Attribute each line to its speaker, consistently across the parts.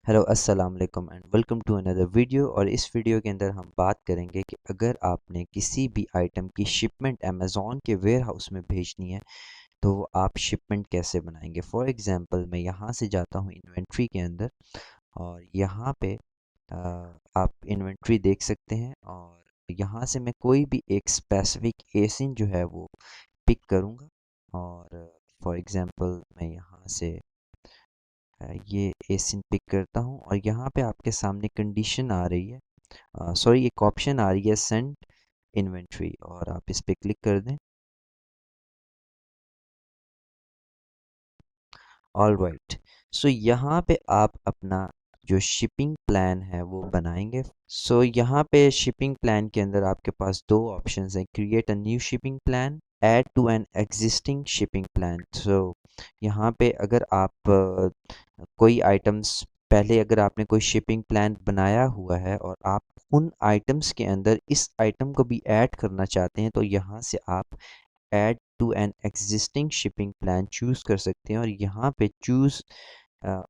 Speaker 1: Hello अस्सलाम वालेकुम and welcome to another video. और इस वीडियो के अंदर हम बात करेंगे कि अगर आपने किसी भी आइटम की शिपमेंट अमेज़ॉन के वेयर हाउस में भेजनी है तो वो आप शिपमेंट कैसे बनाएंगे। फॉर एग्जांपल मैं यहाँ से जाता हूँ इन्वेंट्री के अंदर और यहाँ पे आप इन्वेंट्री देख सकते हैं और यहाँ से मैं कोई भी एक स्पेसिफिक एसिन जो है वो पिक करूँगा। और फॉर एग्जांपल मैं यहाँ से ये एसिन पिक करता हूँ और यहाँ पे आपके सामने कंडीशन आ रही है, सॉरी एक ऑप्शन आ रही है सेंड इन्वेंट्री और आप इस पे क्लिक कर दें। ऑल राइट, सो यहाँ पे आप अपना जो शिपिंग प्लान है वो बनाएंगे। सो यहाँ पे शिपिंग प्लान के अंदर आपके पास दो ऑप्शंस हैं, create a new shipping plan, add to an existing shipping plan. So यहाँ पे अगर आप कोई आइटम्स पहले अगर आपने कोई शिपिंग प्लान बनाया हुआ है और आप उन आइटम्स के अंदर इस आइटम को भी ऐड करना चाहते हैं तो यहाँ से आप add to an existing shipping plan choose कर सकते हैं और यहाँ पे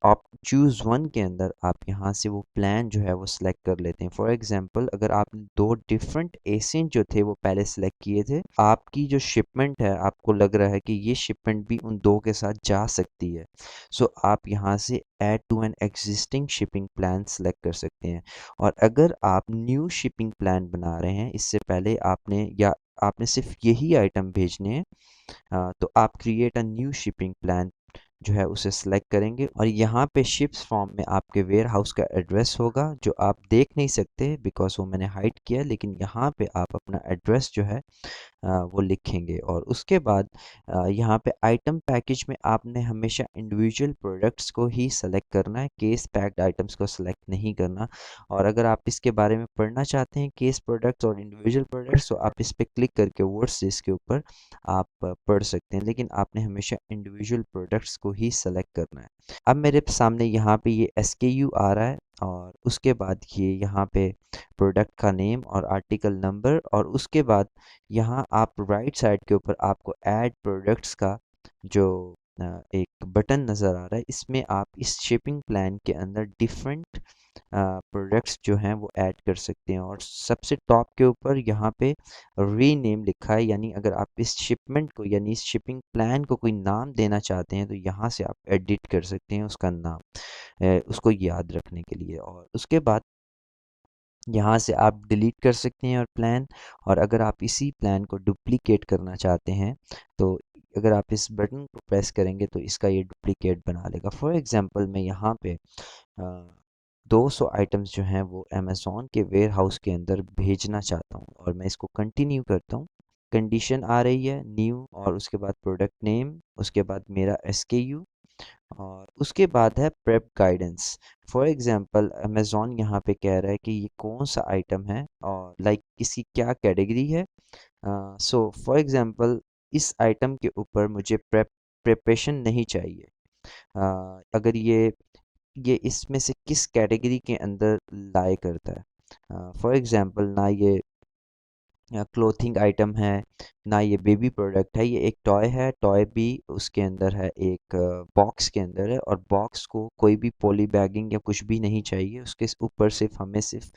Speaker 1: आप चूज़ वन के अंदर आप यहाँ से वो प्लान जो है वो सिलेक्ट कर लेते हैं। फॉर एग्जांपल अगर आपने दो डिफरेंट एसियन जो थे वो पहले सिलेक्ट किए थे, आपकी जो शिपमेंट है आपको लग रहा है कि ये शिपमेंट भी उन दो के साथ जा सकती है, सो आप यहाँ से add to an existing shipping plan select कर सकते हैं। और अगर आप न्यू शिपिंग प्लान बना रहे हैं, इससे पहले आपने सिर्फ यही आइटम भेजने हैं, तो आप create a new shipping plan जो है उसे सिलेक्ट करेंगे और यहाँ पे शिप्स फॉर्म में आपके वेयर हाउस का एड्रेस होगा जो आप देख नहीं सकते बिकॉज वो मैंने हाइड किया, लेकिन यहाँ पे आप अपना एड्रेस जो है वो लिखेंगे। और उसके बाद यहाँ पे आइटम पैकेज में आपने हमेशा इंडिविजुअल प्रोडक्ट्स को ही सेलेक्ट करना है, केस पैक्ड आइटम्स को सेलेक्ट नहीं करना। और अगर आप इसके बारे में पढ़ना चाहते हैं केस प्रोडक्ट्स और इंडिविजुअल प्रोडक्ट्स, तो आप इस पर क्लिक करके वर्ड्स इसके ऊपर आप पढ़ सकते हैं, लेकिन आपने हमेशा इंडिविजुअल प्रोडक्ट्स को ही सेलेक्ट करना है। अब मेरे सामने यहाँ पे ये SKU आ रहा है और उसके बाद ये यहाँ पे प्रोडक्ट का नेम और आर्टिकल नंबर, और उसके बाद यहाँ आप राइट साइड के ऊपर आपको ऐड प्रोडक्ट्स का जो एक बटन नज़र आ रहा है, इसमें आप इस शिपिंग प्लान के अंदर डिफरेंट प्रोडक्ट्स जो हैं वो ऐड कर सकते हैं। और सबसे टॉप के ऊपर यहाँ पे रीनेम लिखा है, यानी अगर आप इस शिपमेंट को यानी इस शिपिंग प्लान को कोई नाम देना चाहते हैं तो यहाँ से आप एडिट कर सकते हैं उसका नाम, उसको याद रखने के लिए। और उसके बाद यहाँ से आप डिलीट कर सकते हैं और प्लान, और अगर आप इसी प्लान को डुप्लीकेट करना चाहते हैं तो अगर आप इस बटन को प्रेस करेंगे तो इसका ये डुप्लीकेट बना लेगा। फॉर एग्जांपल मैं यहाँ पे 200 आइटम्स जो हैं वो अमेज़ॉन के वेयर हाउस के अंदर भेजना चाहता हूँ और मैं इसको कंटिन्यू करता हूँ। कंडीशन आ रही है न्यू और उसके बाद प्रोडक्ट नेम, उसके बाद मेरा SKU और उसके बाद है prep guidance. For example Amazon यहाँ पे कह रहा है कि ये कौन सा आइटम है और लाइक इसकी क्या कैटेगरी है। सो फॉर एग्जांपल इस आइटम के ऊपर मुझे प्रेपरेशन नहीं चाहिए। अगर ये इसमें से किस कैटेगरी के अंदर लाई करता है। फॉर एग्जांपल ना ये क्लोथिंग आइटम है, ना ये बेबी प्रोडक्ट है, ये एक टॉय है, टॉय भी उसके अंदर है, एक बॉक्स के अंदर है और बॉक्स को कोई भी पॉली बैगिंग या कुछ भी नहीं चाहिए, उसके ऊपर सिर्फ हमें सिर्फ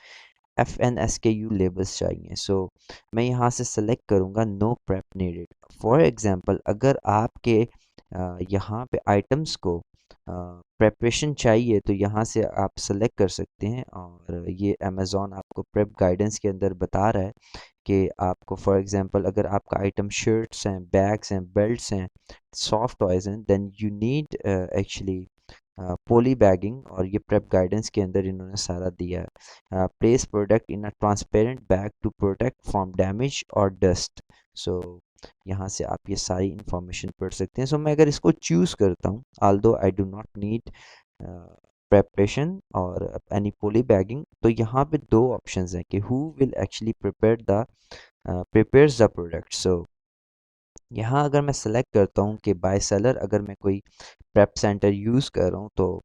Speaker 1: FNSKU लेबल्स चाहिए। सो मैं यहाँ से सेलेक्ट करूँगा no prep needed. For example अगर आपके यहाँ पे आइटम्स को प्रेपरेशन चाहिए तो यहाँ से आप सेलेक्ट कर सकते हैं और ये अमेज़ॉन आपको प्रेप गाइडेंस के अंदर बता रहा है कि आपको फॉर एग्जांपल अगर आपका आइटम शर्ट्स हैं, बैग्स हैं, बेल्ट्स हैं, सॉफ्ट टॉयज़ हैं, then you need actually poly bagging, और ये प्रेप गाइडेंस के अंदर इन्होंने सारा दिया है। Place product in a transparent bag to protect from damage और डस्ट। सो यहाँ से आप ये सारी इंफॉर्मेशन पढ़ सकते हैं। सो मैं अगर इसको चूज़ करता हूँ, although I do not need preparation और एनी पॉली बैगिंग, तो यहाँ पे दो ऑप्शंस हैं कि who will actually prepares the product. So यहाँ अगर मैं सेलेक्ट करता हूँ कि बाय सेलर, अगर मैं कोई प्रेप सेंटर यूज़ कर रहा हूँ तो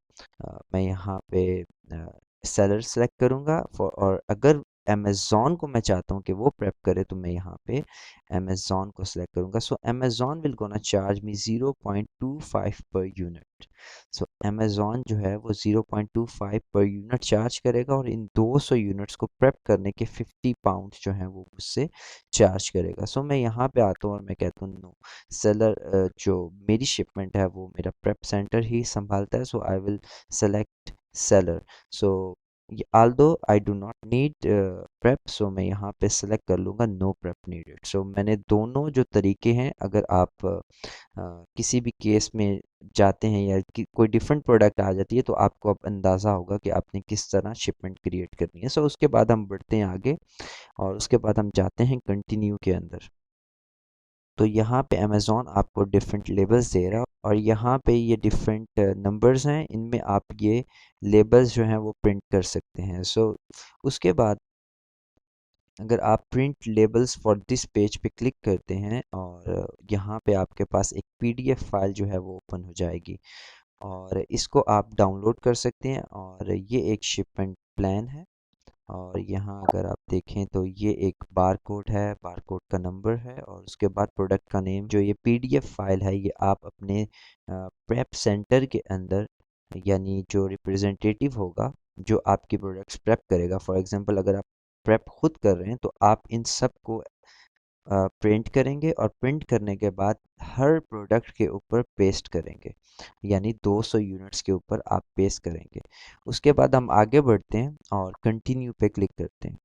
Speaker 1: मैं यहाँ पे सेलर सेलेक्ट करूँगा। और अगर अमेज़ॉन को मैं चाहता हूँ कि वो प्रेप करे, तो मैं यहाँ पे अमेज़ॉन को सिलेक्ट करूँगा। So Amazon will gonna charge me 0.25 per unit. So Amazon जो है वो 0.25 पर यूनिट चार्ज करेगा और इन 200 यूनिट्स को प्रेप करने के 50 पाउंड जो हैं वो मुझसे चार्ज करेगा। सो मैं यहाँ पे आता हूँ और मैं कहता हूँ नो, सेलर जो मेरी शिपमेंट है वो मेरा प्रेप सेंटर ही संभालता है। So I will select seller. So although I do not need prep, so मैं यहाँ पे select कर लूँगा no prep needed। so मैंने दोनों जो तरीके हैं, अगर आप किसी भी केस में जाते हैं या कोई डिफरेंट प्रोडक्ट आ जाती है तो आपको अब अंदाज़ा होगा कि आपने किस तरह शिपमेंट क्रिएट करनी है। सो उसके बाद हम बढ़ते हैं आगे और उसके बाद हम जाते हैं कंटिन्यू के अंदर। तो यहाँ पे अमेज़ॉन आपको डिफरेंट लेबल्स दे रहा है और यहाँ पे ये डिफरेंट नंबर्स हैं, इनमें आप ये लेबल्स जो हैं वो प्रिंट कर सकते हैं। सो उसके बाद अगर आप print labels for this page पे क्लिक करते हैं और यहाँ पे आपके पास एक पीडीएफ फाइल जो है वो ओपन हो जाएगी और इसको आप डाउनलोड कर सकते हैं और ये एक शिपमेंट प्लान है। और यहाँ अगर आप देखें तो ये एक बार कोड है, बार कोड का नंबर है और उसके बाद प्रोडक्ट का नेम। जो ये पीडीएफ फाइल है ये आप अपने प्रेप सेंटर के अंदर, यानी जो रिप्रेजेंटेटिव होगा जो आपकी प्रोडक्ट्स प्रेप करेगा, फॉर एग्जांपल अगर आप प्रेप खुद कर रहे हैं तो आप इन सब को प्रिंट करेंगे और प्रिंट करने के बाद हर प्रोडक्ट के ऊपर पेस्ट करेंगे, यानी 200 यूनिट्स के ऊपर आप पेस्ट करेंगे। उसके बाद हम आगे बढ़ते हैं और कंटिन्यू पे क्लिक करते हैं।